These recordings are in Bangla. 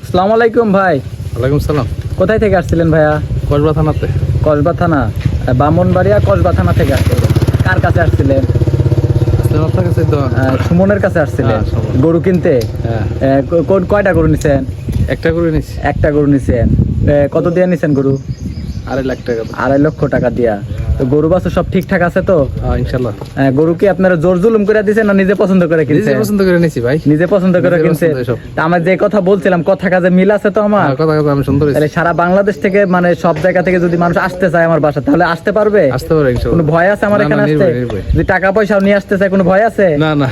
আসসালামু আলাইকুম ভাই। ওয়ালাইকুম সালাম। কোথায় থেকে আসছিলেন ভাইয়া? কসবা থানাতে। কসবা থানা, ব্রাহ্মণবাড়িয়া কসবা থানা থেকে আসছিলেন। কার কাছে আসছিলেন? আপনার কাছে তো সুমনের কাছে আসছিলেন হ্যাঁ, সুমন। গরু কিনতে। হ্যাঁ, কয়টা গরু নিছেন? একটা করে নিছি। একটা গরু নিছেন। কত দিয়ে নিছেন গরু? 2.5 লাখ টাকা। 2.5 লক্ষ টাকা দিয়া। তো গরু বাছুর সব ঠিকঠাক আছে তো? ইনশাআল্লাহ। গরু কি আপনারা জোর জুলুম করে দিয়েছেন না নিজে পছন্দ করে নিজে কিনছেন? পছন্দ করে নিছি ভাই। নিজে পছন্দ করে নিজে কিনছেন। পছন্দ সব। তা আমার যে কথা বলছিলাম, কথা কাজে মিল আছে তো আমার? কথা আমি সুন্দর হইছে। তাহলে সারা বাংলাদেশ থেকে মানে সব জায়গা থেকে যদি মানুষ আসতে চায় আমার বাসা, তাহলে আসতে পারবে? আসতে পারে ইনশাআল্লাহ। কোনো ভয় আছে আমার না, এখানে না, আসতে? নির্ভয়। যদি টাকা পয়সাও নিয়ে আসতে চায় কোনো ভয় আছে? না না,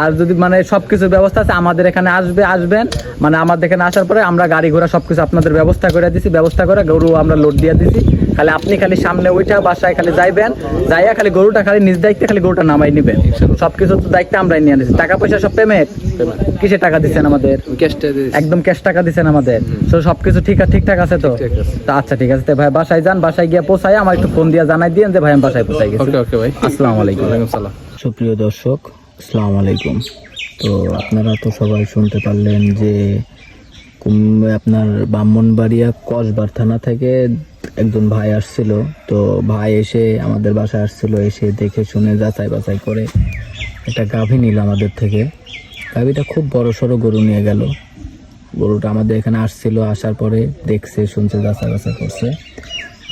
আর যদি মানে সবকিছু ব্যবস্থা আছে, আমাদের এখানে আসবেন, মানে আমাদের এখানে আসার পরে আমরা গাড়ি ঘোড়া সবকিছু আপনাদের ব্যবস্থা করে দিছি, ব্যবস্থা করে গরু আমরা লোড দিয়ে দিছি। খালি আপনি খালি সামনে ওইটা বাসায় খালি যাইবেন, যাইয়া খালি গরুটা খালি নিজ দায়িত্বে খালি গরুটা নামাই নিবেন। সবকিছু তো দায়িত্ব আমরাই নিয়ে নিছি। টাকা পয়সা সব পেমেন্ট কিসে টাকা দিচ্ছেন আমাদের? ক্যাশটা দিছি। একদম ক্যাশ টাকা দিচ্ছেন আমাদের। তো সবকিছু ঠিকঠাক আছে তো? ঠিক আছে। তা আচ্ছা ঠিক আছে, তো ভাই বাসায় যান, বাসায় গিয়ে পৌঁছায় আমার একটু ফোন দিয়ে জানাই দিয়েন যে ভাই আমি বাসায় পৌঁছাই গেছি। ওকে ভাই। আসসালামু আলাইকুম। ওয়ালাইকুম সালাম। সুপ্রিয় দর্শক, আসসালামু আলাইকুম। তো আপনারা তো সবাই শুনতে পারলেন যে আপনার ব্রাহ্মণবাড়িয়া কসবা থানা থেকে একজন ভাই আসছিল। তো ভাই এসে আমাদের বাসায় আসছিল, এসে দেখে শুনে যাচাই বাছাই করে একটা গাভী নিল আমাদের থেকে। গাভীটা খুব বড় সড়ো গরু নিয়ে গেল। গরুটা আমাদের এখানে আসছিল, আসার পরে দেখছে শুনছে যাচাই বাছাই করছে।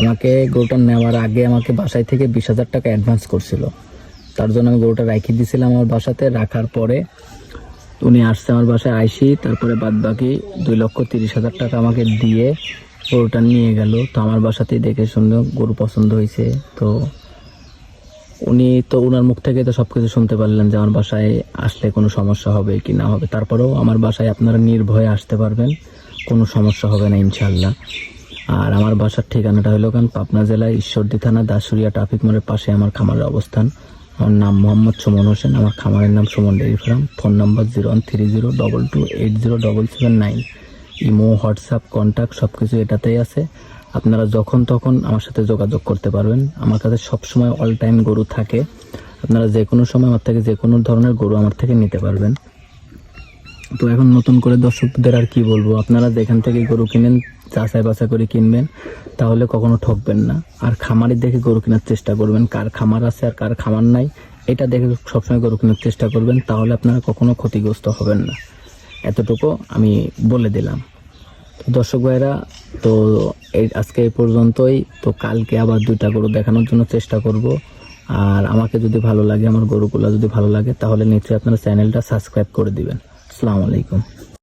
আমাকে গরুটা নেওয়ার আগে আমাকে বাসায় থেকে 20,000 টাকা অ্যাডভান্স করছিল। তার জন্য আমি গরুটা রাখি দিয়েছিলাম আমার বাসাতে। রাখার পরে উনি আসছে আমার বাসায়, আইসি তারপরে বাদ বাকি 2,30,000 টাকা আমাকে দিয়ে গরুটা নিয়ে গেল। তো আমার বাসাতেই দেখে শুনে গরু পছন্দ হয়েছে। তো উনি তো ওনার মুখ থেকে তো সব কিছু শুনতে পারলেন যে আমার বাসায় আসলে কোনো সমস্যা হবে কি না হবে। তারপরেও আমার বাসায় আপনারা নির্ভয়ে আসতে পারবেন, কোনো সমস্যা হবে না ইনশাল্লাহ। আর আমার বাসার ঠিকানাটা হলো পাবনা জেলায় ঈশ্বরদী থানা দাসুরিয়া ট্রাফিক মোড়ের পাশে আমার খামারের অবস্থান। আমার নাম মোহাম্মদ সুমন হোসেন, আমার খামারের নাম Suman dairy farm. Phone number 013022280779। Imo, WhatsApp, contact সব কিছু এটাতেই আছে। আপনারা যখন তখন আমার সাথে যোগাযোগ করতে পারবেন। আমার কাছে সবসময় অল টাইম গরু থাকে। আপনারা যে কোনো সময় আমার থেকে যে কোনো ধরনের গরু আমার থেকে নিতে পারবেন। তো এখন নতুন করে দর্শকদের আর কি বলবো, আপনারা যেখান থেকে গরু কিনেন যাচাই বাছাই করে কিনবেন, তাহলে কখনো ঠকবেন না। আর খামারি দেখে গরু কেনার চেষ্টা করবেন, কার খামার আছে আর কার খামার নাই এটা দেখে সবসময় গরু কেনার চেষ্টা করবেন, তাহলে আপনারা কখনো ক্ষতিগ্রস্ত হবেন না। এতটুকু আমি বলে দিলাম। দর্শক ভাইরা, তো আজকে এই পর্যন্তই। তো কালকে আবার 2টা গরু দেখানোর জন্য চেষ্টা করব। আর আমাকে যদি ভালো লাগে, আমার গরুগুলো যদি ভালো লাগে, তাহলে নিশ্চয়ই আপনারা চ্যানেলটা সাবস্ক্রাইব করে দিবেন। আসসালামু আলাইকুম।